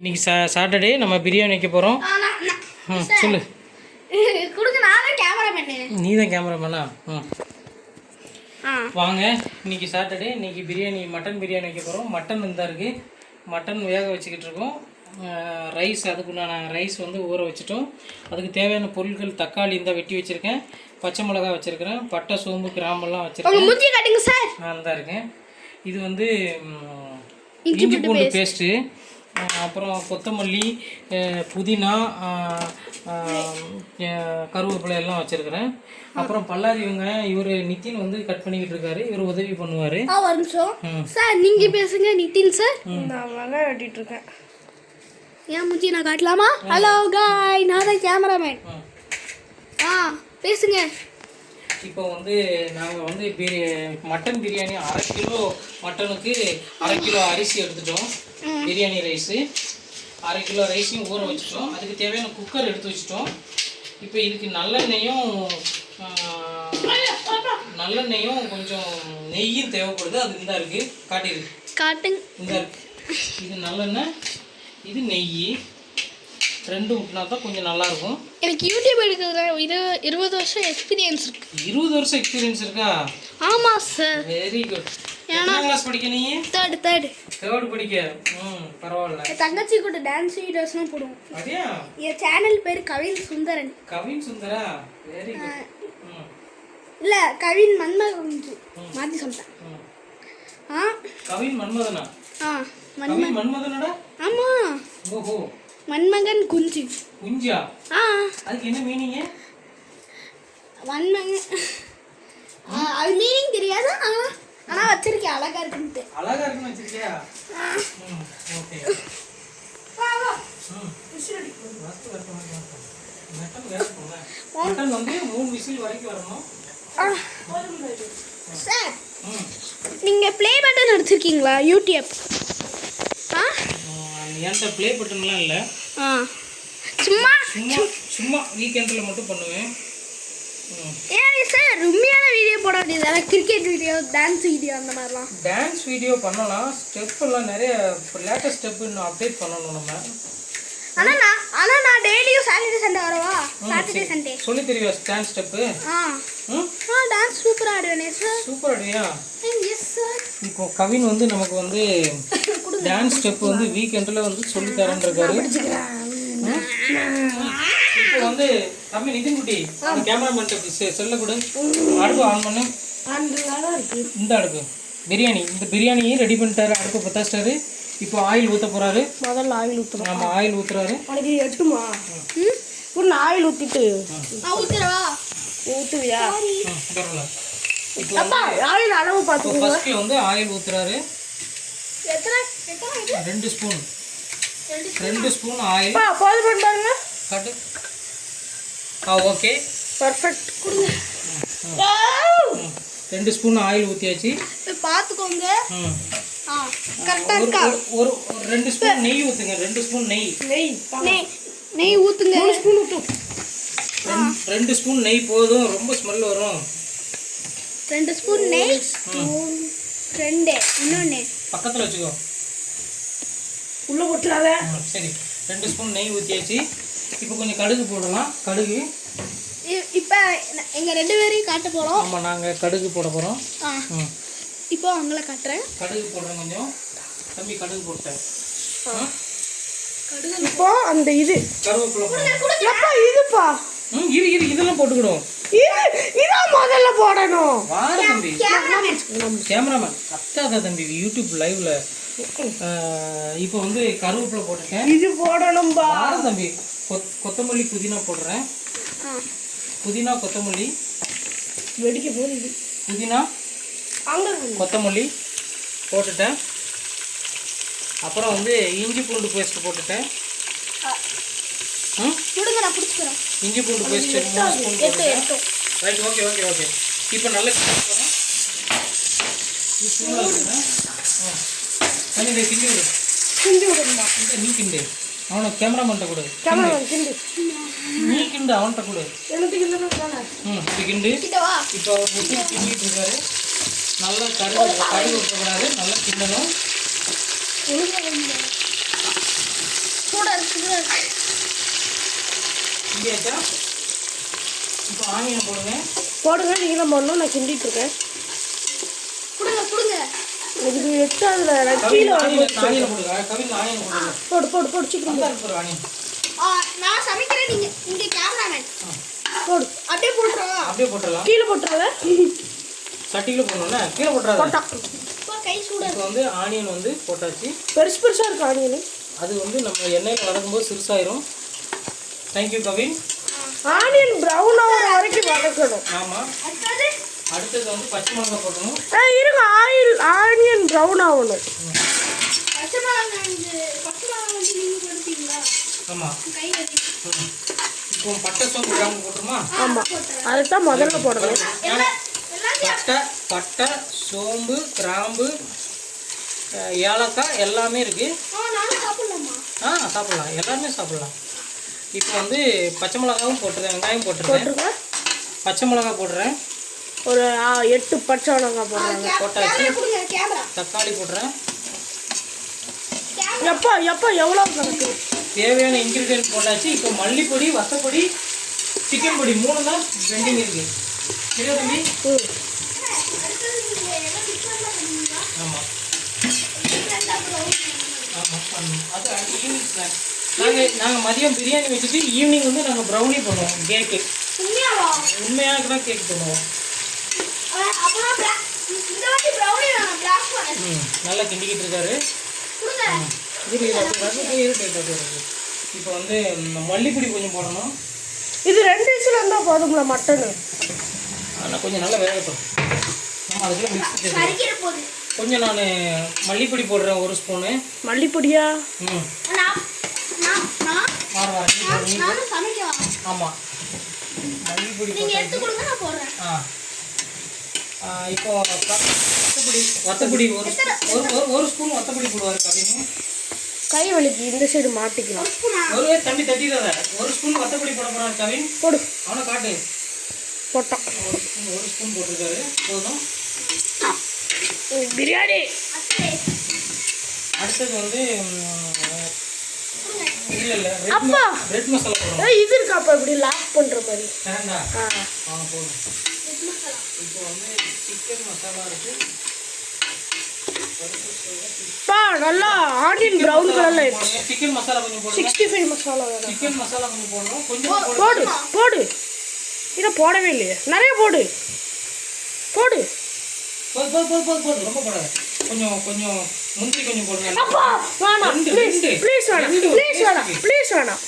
இன்னைக்கு சாட்டர்டே நம்ம பிரியாணி வைக்க போகிறோம். சொல்லு. நீ தான் கேமராமேனா? வாங்க. இன்னைக்கு சாட்டர்டே. இன்னைக்கு பிரியாணி, மட்டன் பிரியாணி வைக்க போகிறோம். மட்டன் இருந்தால் இருக்குது. மட்டன் வேக வச்சுக்கிட்டு இருக்கோம். ரைஸ், அதுக்குண்டான ரைஸ் வந்து ஊற வச்சுட்டோம். அதுக்கு தேவையான பொருட்கள்: தக்காளி இருந்தால் வெட்டி வச்சுருக்கேன், பச்சை மிளகா வச்சுருக்கிறேன், பட்டை, சோம்பு, கிராம்பெல்லாம் வச்சுருக்கேன். நான் தான் இருக்கேன். இது வந்து இஞ்சி பூண்டு பேஸ்ட்டு, அப்புறம் கொத்தமல்லி, புதினா, கருவேப்பிலை எல்லாம் வச்சுருக்கிறேன். அப்புறம் பல்லாரி வெங்காயம் இவர் நிதின் வந்து கட் பண்ணிக்கிட்டு இருக்காரு. இவர் உதவி பண்ணுவார். ஒரு நிமிஷம் சார், நீங்கள் பேசுங்க. நிதின் சார், நான் வெங்காயம் வெட்டிட்டு இருக்கேன். ஏன் மூஞ்சி நான் காட்டலாமா? ஹலோ காய், நான் தான் கேமராமேன். பேசுங்க. இப்போ வந்து நாங்கள் வந்து மட்டன் பிரியாணி 1/2 கிலோ மட்டனுக்கு 1/2 கிலோ அரிசி எடுத்துட்டோம். பிரியாணி ரைஸு 1/2 கிலோ ரைஸையும் ஊற வச்சுட்டோம். அதுக்கு தேவையான குக்கர் எடுத்து வச்சுட்டோம். இப்போ இதுக்கு நல்லெண்ணெயும் கொஞ்சம் நெய்யும் தேவைப்படுது. அது இந்த இருக்குது, காட்டுங்க. இந்த இருக்குது. இது நல்லெண்ணெய், இது நெய், ரெண்டும் ஊட்டினா தான் கொஞ்சம் நல்லாயிருக்கும். எனக்கு யூடியூப் எடுக்கிறதுல 20 வருஷம் எக்ஸ்பீரியன்ஸ் இருக்கு. 20 வருஷம் எக்ஸ்பீரியன்ஸ் இருக்கா? ஆமாம் சார். Very good. எத்தனாம் கிளாஸ் படிக்க நீ? தேர்ட் படிக்க. பரவாயில்ல. என் தங்கச்சி கூட டான்ஸ் வீடியோஸ்லாம் போடுவோம். அப்படியா? என் சேனல் பேர் கவின் சுந்தரன். கவின் சுந்தரா? Very good. இல்லை, கவின் மன்மகன் மாற்றி சொல்லிட்டேன். கவின் மன்மதனா? கவின் மன்மதனடா? ஆமாம். ஓஹோ. மன்மகன் குஞ்சு. குஞ்சா? அதுக்கு என்ன மீனிங்க? மன்மகன் அது மீனிங் தெரியாது, ஆனால் வச்சிருக்கேன். அழகா இருக்குன்ட்டு. அழகா இருக்குன்னு வச்சிருக்கியா? ஓகே. மட்டன் வந்து 3 விசில் வரைக்கும் வரணும். சார், நீங்கள் ப்ளே பட்டன் அடிச்சிருக்கீங்களா யூடியூப்? என்கிட்ட ப்ளே பட்டன்லாம் இல்லை. சும்மா வீக்கெண்டில் மட்டும் பண்ணுவேன். ஏன் சார் உண்மையான வீடியோ போட வேண்டியது? கிரிக்கெட் வீடியோ, டான்ஸ் வீடியோ, அந்த மாதிரிலாம். டான்ஸ் வீடியோ பண்ணலாம். ஸ்டெப்பெல்லாம் நிறைய லேட்டஸ்ட் ஸ்டெப்பு இன்னும் அப்டேட் பண்ணணும் நம்ம. ஆனால் நான் டெய்லியும் சாட்டர்டே சண்டே வரவா? சாட்டர்டே சண்டே சொல்லி தெரியுமா டான்ஸ் ஸ்டெப்பு? டான்ஸ் சூப்பராக ஆடுவேனே சார். சூப்பர் ஆடுவியா? Yes sir. இப்போ கவின் வந்து நமக்கு வந்து டான்ஸ் ஸ்டெப் வந்து வீக்கெண்டில் வந்து சொல்லி தரேன்ருக்காரு. இப்போ வந்து தம்பி நிதின் குட்டி, கேமராமேன் செல்ல கூட அடுப்பு ஆன் பண்ணு. இந்த அடுப்பு பிரியாணி, இந்த பிரியாணியை ரெடி பண்ணிட்டாரு. அடுப்பு பத்தாஸ்டாரு. இப்போ ஆயில் ஊற்ற போகிறாரு. முதல்ல ஆயில் ஊற்றுறோம். நம்ம ஆயில் ஊற்றுறாரு. உனக்கு எட்டுமா? ஒன்று ஆயில் ஊற்றிட்டு ஊற்றுறவா? ஊற்றுவியா? பரவாயில்ல. இப்போ ஆயில் அளவு பார்த்து ஃபர்ஸ்ட்ல வந்து ஆயில் ஊற்றுறாரு. 2 ஸ்பூன். 2 spoon oil. போதும் பண்ணிட்டாருங்க. காட்டு. Okay, perfect. கொடுங்க. 2 ஸ்பூன் ஆயில் ஊற்றியாச்சு. பார்த்துக்கோங்க. கரெக்டாக இருக்கா? ஒரு 2 ஸ்பூன் நெய் ஊற்றுங்க. 2 ஸ்பூன் நெய் ஊற்றுங்க. 1 ஸ்பூன் ஊற்றும். 2 ஸ்பூன் நெய் போதும், ரொம்ப ஸ்மெல் வரும். 2 ஸ்பூன் நெய். 2 இன்னொன்று பக்கத்தில் வச்சுக்கோ, உள்ளே போட்டுறாத. சரி. 2 ஸ்பூன் நெய் ஊற்றியாச்சு. இப்போ கொஞ்சம் கடுகு போடலாம். கடுகு இப்போ எங்கள் 2 பேரையும் காட்ட போகிறோம். ஆமாம், நாங்கள் கடுகு போட போகிறோம். இப்போ அவங்கள காட்டுறேன். கடுகு போடுறேன் கொஞ்சம். தம்பி கடுகு போட்டேன். இப்போ அந்த இது கருவேப்பிலை போடுறேன். இதுப்பா இரு இதெல்லாம் போட்டுக்கிடும். இதான் முதல்ல போடணும். வார தம்பி கேமராமேன் கத்தாத தம்பி, யூடியூப் லைவ்ல. இப்போ வந்து கருவேப்பிலை போட்டுட்டேன். இது போடணும் வார தம்பி. கொத்தமல்லி, புதினா போடுறேன். புதினா, கொத்தமல்லி வெடிக்க போகுது. புதினா, கொத்தமல்லி போட்டுட்டேன். அப்புறம் வந்து இஞ்சி பூண்டு பேஸ்ட் போட்டுட்டேன். இஞ்சி பூண்டு பேஸ்ட் 3 ஸ்பூன் போட்டுட்டேன். Right, okay. இப்போ நல்லா போகிறேன். கிண்டி விடுமா? நீ கிண்டு. அவனை கேமராமேன்ட்ட கொடு. நீ கிண்டு, அவன்கிட்ட கொடு. இப்படி கிண்டு. இப்போ கிண்டிட்டு இருக்காரு. நல்லா கடுகு விட்டுக்கூடாது. நல்லா கிண்டணும். கிண்டியாச்சா? இப்போ ஆனியன் போடுங்க. போடுங்க, நீங்கள் தான் போடணும். நான் கிண்டிட்டு இருக்கேன். இது எட்டாவதுல கீழே ஆனியன் போடுங்க. கவின் ஆனியன் போடுங்க. போடு சீக்கிரம் போடு ஆனியன். நான் சமைக்கிறேன், நீங்க இங்க கேமராமேன் போடு. அப்படியே போட்டுறலாம். கீழே போட்டுறல. சட்டியில போடணும்னா கீழே போட்டுறாத. போட்டா கை சூடா. இப்போ வந்து ஆனியன் வந்து போட்டாச்சு. பெருசா இருக்கு ஆனியன். அது வந்து நம்ம எண்ணெயில் வதக்கும்போது சிறுசாயிரும். தேங்க்யூ கவின். ஆனியன் ப்ரௌன் ஆகிற வரைக்கும் வதக்கணும். ஆமாம். அடுத்தது வந்து பச்சை மிளகாய் போடணும். இருங்க, ஆனியன் ப்ரௌன் ஆகணும். ஆமாம். இப்போ பட்டை சோம்பு கிராம்பு போட்டுருமா? ஆமாம், அதுதான் முதல்ல போடணும். பட்டை சோம்பு கிராம்பு ஏலக்காய் எல்லாமே இருக்குது. சாப்பிட்லாம், எல்லாருமே சாப்பிட்லாம். இப்போ வந்து பச்சை மிளகாவும் போட்டுருக்கேன், வெங்காயம் போட்டுருக்கேன். பச்சை மிளகாய் போடுறேன். ஒரு 8 பச்சை மிளகாய் போடுறாங்க. போட்டாச்சு. தக்காளி போடுறேன். எப்போ எவ்வளோ கணக்கு? தேவையான இன்க்ரீடியன்ட் போட்டாச்சு. இப்போ மல்லிப்பொடி, வத்தப்பொடி, சிக்கன் பொடி 3 தான் பெண்டிங் இருக்குது. சரியா தம்பி? ஆமாம் அது ஈவினிங் ஸ்நாக்ஸ். நாங்கள் மதியம் பிரியாணி வச்சுட்டு ஈவினிங் வந்து நாங்கள் ப்ரௌனி பண்ணுவோம். கேக்கு உண்மையாக தான் கேக் பண்ணுவோம். நல்லா கிண்டிக்கிட்டு இருக்காரு. இப்போ வந்து மல்லிப்பொடி கொஞ்சம் போடணும். இது 2 விசில் இருந்தால் போதுங்களா மட்டனு? ஆனால் கொஞ்சம் நல்லா வேகட்டும். நம்ம அதுக்குள்ள மிக்ஸ் கொஞ்சம் நான் மல்லிப்பொடி போடுறேன். 1 ஸ்பூனு மல்லிப்பொடியா? ஆமாம், மல்லிப்பொடி இப்போ வத்தப்பொடி 1 ஸ்பூன் வத்தப்பொடி போடுவார் கவின்னு. கை வலிக்கு இந்த சைடு மாட்டிக்கலாம். ஒரு தண்ணி தட்டிடாத. 1 ஸ்பூன் வத்தப்பொடி போட போகிறார் கவின். போடு, அவனை காட்டு. போட்டான். 1 ஸ்பூன் போட்டிருக்காரு. போதும். பிரியாணி. அடுத்தது வந்து இல்லை ரெட் மசாலா போடுறோம். இது இருக்காப்பா இப்படி லாக் பண்ணுற மாதிரி. போதும். இப்போ வந்து சிக்கன் மசாலா இருக்குது. நல்லா ஆனியன் ப்ரௌன் கலர்ல ஆயிடுச்சு. சிக்கன் மசாலா கொஞ்சம் போடுங்க. 65 மசாலா வேணும். சிக்கன் மசாலா கொஞ்சம் போடணும். கொஞ்சம் போடு. இதை போடவே இல்லையே. நிறைய போடு. ரொம்ப போடாத. கொஞ்சம் முந்திரி கொஞ்சம் போடுங்க. அப்பா வேணாம், ப்ளீஸ் வேணாம்.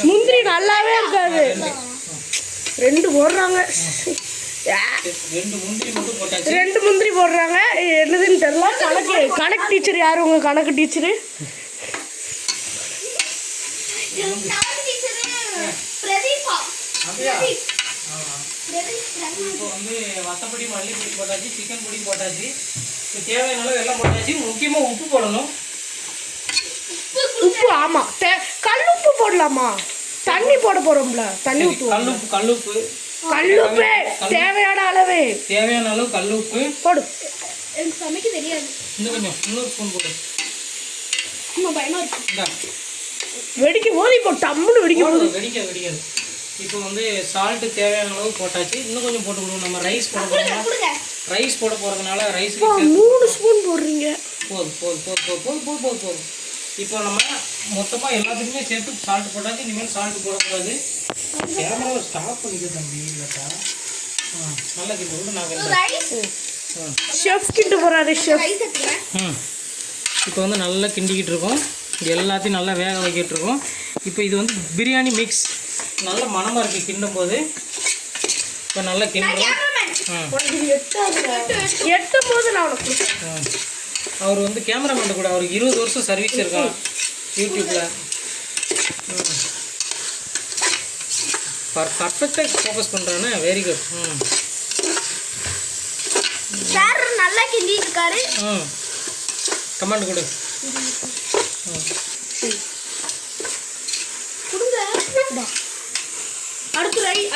முந்திரி நல்லாவே இருக்காது. 2 போடுறாங்க. 2 முந்திரி போடுறாங்க. என்னதுன்னு தெரியல. கணக்கு டீச்சர் யார்? உங்க கணக்கு டீச்சரு? இப்போ வந்து வத்தப்பொடி மல்லிப்பொடி போட்டாச்சு, சிக்கன் பொடி போட்டாச்சு. இப்போ தேவையான அளவு எல்லாம் போட்டாச்சு. முக்கியமாக உப்பு போடணும். உப்பு ஆமாம், கல் உப்பு போடலாமா? தண்ணி போட போகிறோம்ல, தண்ணி ஊற்றுவோம். கல்லுப்பு தேவையான அளவு கல்லுப்பு போடு. எனக்கு சமைக்க தெரியாது. இன்னொரு ஸ்பூன் போடு. பயமா இருக்கு. வெடிக்க ஓதி போட்டு அம்முன்னு வெடிக்காது. இப்போ வந்து சால்ட்டு தேவையான அளவு போட்டாச்சு. இன்னும் கொஞ்சம் போட்டுக்கணும். நம்ம ரைஸ் போட போகிறதுனால ரைஸுக்கு 3 ஸ்பூன் போடுறீங்க. போதும். இப்போ நம்ம மொத்தமாக எல்லாத்துக்குமே சேர்த்து சால்ட் போட்டாச்சு. இனிமேல் சால்ட்டு போடக்கூடாது. கேமராவை ஸ்டாப் பண்ணிக்க தம்பி. இல்லைட்டா நல்லா கிட்ட நாங்கள் ஷெஃப் கிட்ட போகிறாரு. இப்போ வந்து நல்லா கிண்டிக்கிட்டு இருக்கோம். இது எல்லாத்தையும் நல்லா வேக வைக்கிட்டு இருக்கோம். இப்போ இது வந்து பிரியாணி மிக்ஸ். நல்ல மணமாக இருக்குது கிண்டும் போது. இப்போ நல்லா கிண்டுறோம். எட்டும் போது நான் அவர் வந்து கேமராமேன் கூட அவருக்கு 20 வருஷம் சர்வீஸ் இருக்கான் யூடியூப்பில். பர்ஃபெக்டாக ஃபோக்கஸ் பண்ணுறானே. Very good. சார் நல்லா கிண்டிட்டு இருக்காரு. கமெண்ட் கொடு.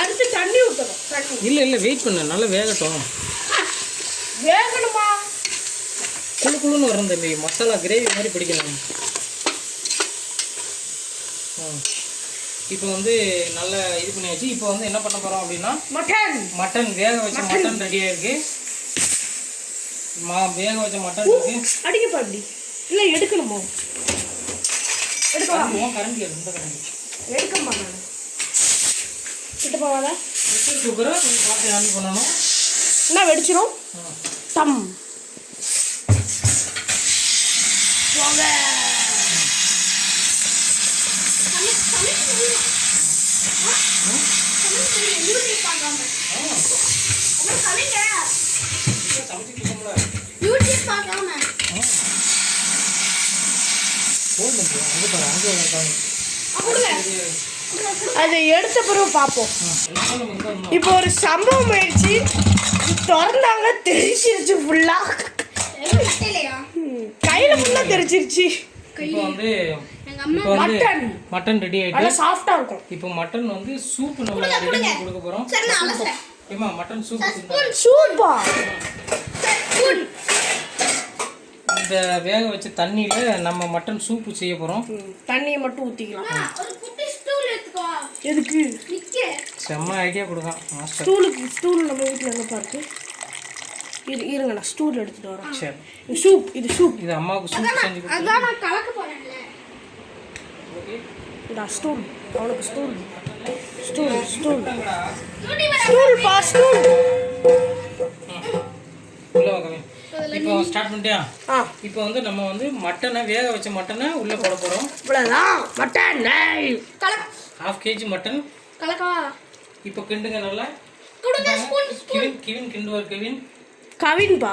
அடுத்து தண்ணி ஊற்றணும். இல்லை வெயிட் பண்ணு. நல்லா வேகட்டும். வேகணுமா? குழு குழுன்னு வரும் தம்பி. மசாலா கிரேவி மாதிரி பிடிக்கணும். இப்போ வந்து நல்லா இது பண்ணியாச்சு. இப்போ வந்து என்ன பண்ண போகிறோம் அப்படின்னா மட்டன் வேக வச்ச மட்டன் ரெடியாக இருக்குது. வேக வச்ச மட்டன் இருக்குது. அடிக்கப்பா அப்படி இல்லை எடுக்கணுமோ? எடுக்கலாம். கரண்டி இந்த கரண்டி எடுக்கமா நான் கிட்ட போவாதா? சூப்பராக கொஞ்சம் பார்த்து ஹேண்டில் பண்ணணும். என்ன வெடிச்சிரும்? தம் வாங்க. அதை எடுத்த பிறகு பார்ப்போம். இப்போ ஒரு சம்பவம் ஆயிடுச்சு. திறந்தாங்க, தெரிச்சிருச்சு ஃபுல்லா. கையில ஃபுல்லா தெரிச்சிருச்சு. இப்போ வந்து மட்டன் ரெடி ஆயிட்டு நல்லா சாஃப்ட்டா இருக்கும். இப்போ மட்டன் வந்து சூப் நம்ம ரெடி பண்ணி கொடுக்க போறோம். ஏமா மட்டன் சூப் சூப்பா. இந்த வேக வச்ச தண்ணியில நம்ம மட்டன் சூப் செய்ய போறோம். தண்ணியை மட்டும் ஊத்திக்கலாம். எதுக்கு? செம்ம ஐடியா கொடுங்க மாஸ்டர். ஸ்டூல் நம்ம வீட்டில் எங்கே பார்த்து இருங்க, நான் ஸ்டூல் எடுத்துட்டு வரேன். சரி, சூப். இது சூப். இது அம்மாவுக்கு சூப் செஞ்சு கொடுங்க. அதான் நான் கலக்க போறேன்ல. ஓகே, இந்த ஸ்டூல் அவனுக்கு ஸ்டூல் பா. ஸ்டூல் உள்ள வாங்க. இப்போ ஸ்டார்ட் பண்ணிட்டியா? இப்போ வந்து நம்ம வந்து மட்டனை வேக வச்ச மட்டனை உள்ள போட போறோம். இவ்வளவுதான் மட்டன். ½ kg mutton கலக்கவா? இப்போ கிண்டுங்க நல்லா. கொடுங்க ஸ்பூன். கிவின் கிண்டுவார். கவின்பா.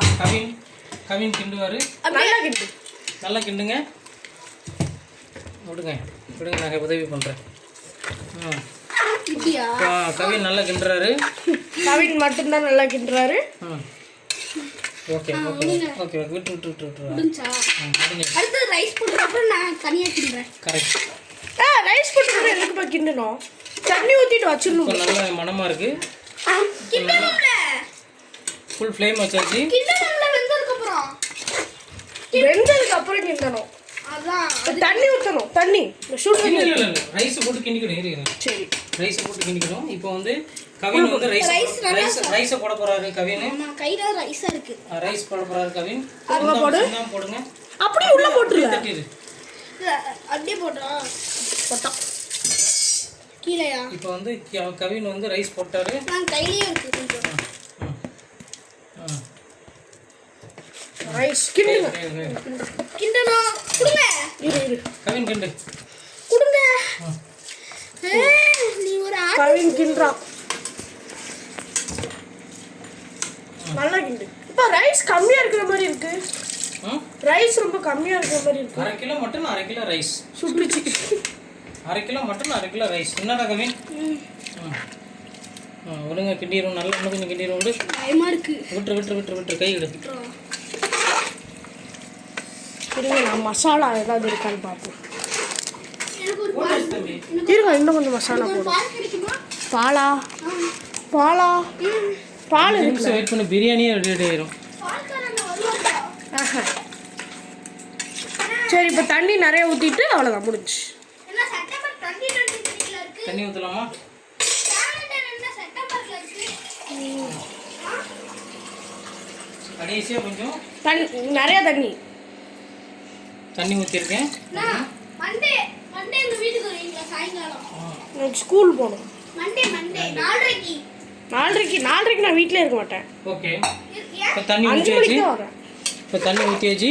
கவின் கிண்டுவார். நல்லா கிண்டுங்க. விடுங்க நான் உதவி பண்ணுறேன். கவின் நல்லா கிண்டுறாரு. கவின் மட்டும்தான் நல்லா கிண்டுறாரு. ஓகே விட்டு அடுத்து ரைஸ் போட்டு அப்புறம் நான் தனியாக கிண்டுறேன். கரெக்ட். ரைஸ் போட்டு எதுக்குப்பா கிண்டணும்? தண்ணி ஊற்றிட்டு வச்சிடணும். இப்போ நல்ல மணமாக இருக்குது. ஃபுல் ஃப்ளேம் வச்சாச்சு. வெந்ததுக்கு அப்புறம் கிண்டணும். தண்ணி ஊற்றணும். தண்ணி ரைஸ் போட்டு கிண்டிக்கணும். சரி, ரைஸ் போட்டு கிண்டிக்கணும். இப்போ வந்து கவின் வந்து ரைஸை போட போறாரு. கவின் கையில ரைஸா இருக்கு. ரைஸ் போட போறாரு கவின். போடுங்க. அப்படியே உள்ள போட்டுரு. தட்டிடு. அப்படியே போட்டா கீழயா? இப்போ வந்து கவின் வந்து ரைஸ் போட்டாரு. நான் கையிலேயே இருக்கு கொஞ்சம். ரைஸ் கிண்டுங்க. கிண்டணும். கொடுங்க. இரு கவின் கிண்டு. கொடுங்க. நீ ஒரு கவின் கிண்டுறான். நல்லா கிண்டு. இப்போ ரைஸ் கம்மியா இருக்கிற மாதிரி இருக்கு. ரைஸ் ரொம்ப கம்மியா இருக்கிற மாதிரி இருக்கு. 1/2 கிலோ மட்டன் 1/2 கிலோ ரைஸ். சுட்டுச்சு. 1/2 கிலோ மட்டன் 1/2 கிலோ ரைஸ். என்னடா கவின்? ஒழுங்கா கிண்டிரும். நல்லா இன்னும் கொஞ்சம் கிண்டிரும். விடு. பயமா இருக்கு. விட்டு கை விடு. இருங்க, நான் மசாலா ஏதாவது இருக்கான்னு பார்ப்போம். எனக்கு ஒரு இருங்க, இன்னும் கொஞ்சம் மசாலா போடும். பால் கிடைக்குமா? பால் நிமிஷம் வெயிட் பண்ணி பிரியாணியே ரெடி ஆயிரும். பால்காரங்க வருவாங்க. சரி, இப்போ தண்ணி நிறைய ஊற்றிட்டு அவ்வளோதான் முடிஞ்சு. என்ன செப்டம்பர் 2023 இருக்கு. தண்ணி ஊற்றலாமா? கேலண்டர் என்ன செப்டம்பர்ல இருக்கு. கடைசியாக கொஞ்சம் நிறைய தண்ணி ஊற்றிருக்கேன். நான் மண்டே இந்த வீட்டுக்கு வரீங்களா சாயங்காலம்? எனக்கு ஸ்கூல் போகணும். மண்டே 4:30 நான் வீட்டில் இருக்க மாட்டேன். ஓகே, இப்போ தண்ணி ஊற்றியாச்சு.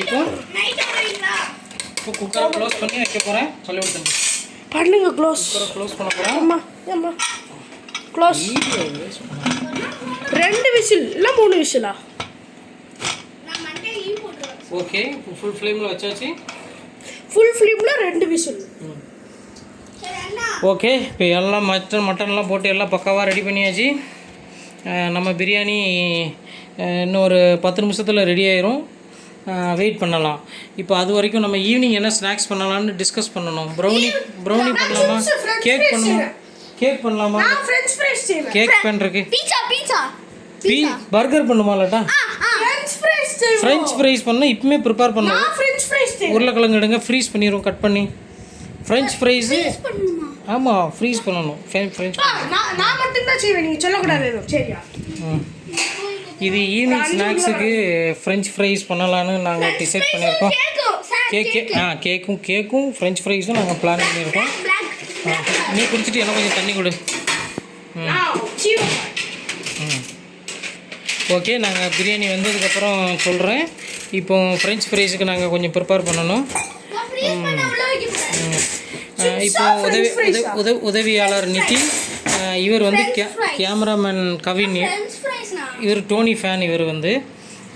இப்போ நைட் வரீங்களா? இப்போ குக்கரை க்ளோஸ் பண்ணி வைக்க போகிறேன். சொல்லி விட்டுங்க. பண்ணுங்க. க்ளோஸ் பண்ண போகிறேன். அம்மா க்ளோஸ். 2 விசில் இல்லை 3 விசிலா? நான் மண்டே லீவ் போட்டுறேன். ஓகே, இப்போ ஃபுல் ஃப்ளேமில் வச்சாச்சு. ஃபுல் ஃப்ளேமில் 2 விசில். சரி அண்ணா. ஓகே, இப்போ எல்லாம் மட்டன்லாம் போட்டு எல்லாம் பக்காவாக ரெடி பண்ணியாச்சு. நம்ம பிரியாணி இன்னும் ஒரு 10 நிமிஷத்தில் ரெடி ஆயிரும். வெயிட் பண்ணலாம். இப்போ அது வரைக்கும் நம்ம ஈவினிங் என்ன ஸ்நாக்ஸ் பண்ணலாம்னு டிஸ்கஸ் பண்ணணும். ப்ரௌனி பண்ணலாமா? கேக் பண்ணலாமா? கேக் பண்ணுறதுக்கு பர்கர் பண்ணுமாலட்டா? ஃப்ரெஞ்ச் ஃப்ரைஸ் பண்ண இப்போமே ப்ரிப்பேர் பண்ணலாம். உருளைக்கிழங்கு எடுங்க, ஃப்ரீஸ் பண்ணிடுவோம். கட் பண்ணி ஃப்ரெஞ்ச் ஃப்ரைஸு பண்ணுமா ஆமாம் ஃப்ரீஸ் பண்ணணும் ஃப்ரெஞ்ச் நான் மட்டும்தான் செய்வேன், நீங்கள் சொல்லக்கூடாது எதுவும். சரியா? இது ஈவினிங் ஸ்நாக்ஸுக்கு ஃப்ரெஞ்ச் ஃப்ரைஸ் பண்ணலான்னு நாங்கள் டிசைட் பண்ணியிருக்கோம். கேக்கும் ஃப்ரெஞ்ச் ஃப்ரைஸும் நாங்கள் பிளான் பண்ணியிருக்கோம். நீ குடிச்சிட்டு எனக்கு கொஞ்சம் தண்ணி கொடு. ஓகே, நாங்கள் பிரியாணி வந்ததுக்கப்புறம் சொல்கிறேன். இப்போ ஃப்ரெஞ்ச் ஃப்ரைஸுக்கு நாங்கள் கொஞ்சம் ப்ரிப்பேர் பண்ணணும். இப்போ உதவியாளர் நிதின், இவர் வந்து கேமராமேன் கவின், இவர் டோனி ஃபேன். இவர் வந்து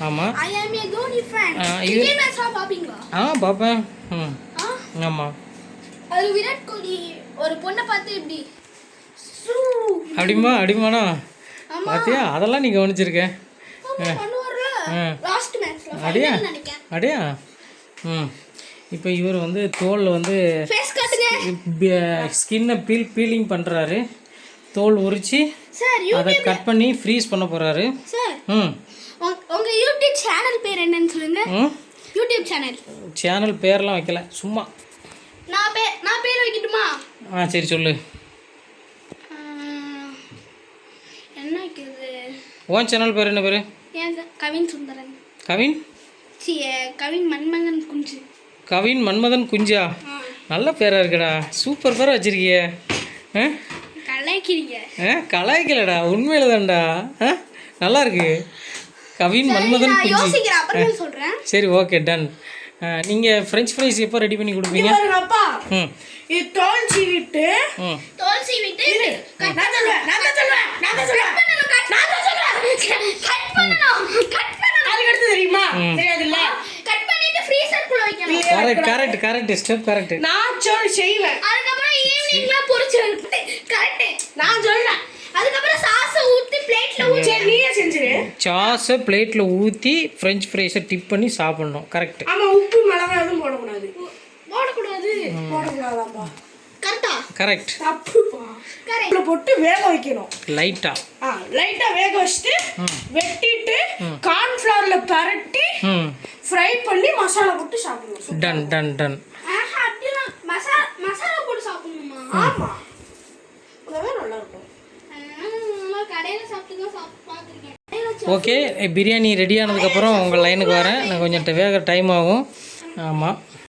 ஆமாம் இவர் பார்ப்பேன். ஆமாம் அது விராட் கோலி ஒரு பொண்ணை பார்த்து இப்படி அப்படிமாண்ணா பார்த்தியா? அதெல்லாம் நீ கவனிச்சிருக்க. லாஸ்ட் மேட்ச்ல அப்படியா நினைக்கிறேன். அப்படியா இப்போ இவர் வந்து தோல் வந்து ஃபேஸ் காட்டுங்க. ஸ்கின்னை பீலிங் பண்ணுறாரு. தோல் உரித்து சார் அதை கட் பண்ணி ஃப்ரீஸ் பண்ண போகிறாரு. சார் உங்க யூடியூப் சேனல் பேர் என்னன்னு சொல்லுங்க. யூடியூப் சேனல் பேர்லாம் வைக்கல, சும்மா நான் பேர் வைக்கட்டுமா? சரி சொல்லு. என்ன வைக்கிறது? உன் சேனல் பேர் என்ன பேர்? ஏன் கவின் சுந்தரன். கவின் கவின் மன்மதன் குஞ்சு. கவின் மன்மதன் குஞ்சா? நல்ல பேராக இருக்குடா, சூப்பர் பேராக வச்சுருக்கிய. கலாய்க்கிறீங்க? கலாய்க்கலடா, உண்மையில தான்டா. நல்லா இருக்கு, கவின் மன்மதன் குஞ்சு. யோசிக்கிறேன், அப்புறம் சொல்கிறேன். சரி, ஓகே, டன். நீங்கள் ஃப்ரெஞ்ச் ஃப்ரைஸ் எப்போ ரெடி பண்ணி கொடுப்பீங்க? அப்பா இது தோல் சீவிட்டு அதுக்கு தெரியுமா? தெரியாதுல்ல? கட் பண்ணிட்டு ஃப்ரீசர்க்குள்ள வைக்கணும். Correct step correct. நான் செய்வேன். அதுக்கப்புறம் ஈவினிங்ல பொரிச்சு கரெக்ட். நான் சொல்றேன். அதுக்கப்புறம் சாஸை ஊத்தி பிளேட்ல ஊத்தி நீயே செஞ்சிரு. சாஸை பிளேட்டில் ஊற்றி ஃப்ரெஞ்ச் ஃப்ரைஸை டிப் பண்ணி சாப்பிடணும். கரெக்ட். ஆமாம், உப்பு மிளகாய் எதுவும் போடக்கூடாது. போடக்கூடாதுப்பா. கரெக்டா? கரெக்ட். தப்புப்பா. கரெக்ட். போட்டு வேக வைக்கணும் லைட்டாக வேக வச்சுட்டு வெட்டிட்டு கார்ன்ஃப்ளவர்ல பரட்டி ஃப்ரை பண்ணி மசாலா போட்டு சாப்பிடணும். டன். அப்படிலாம் மசாலா போட்டு சாப்பிடணுமா? ஆமா, அதான் நல்லா இருக்கும். கடையில சாப்பிட்டு பார்த்துருக்கேன். ஓகே, பிரியாணி ரெடி ஆனதுக்கப்புறம் உங்கள் லைனுக்கு வரேன். நான் கொஞ்சம் வேக டைம் ஆகும். ஆமாம்.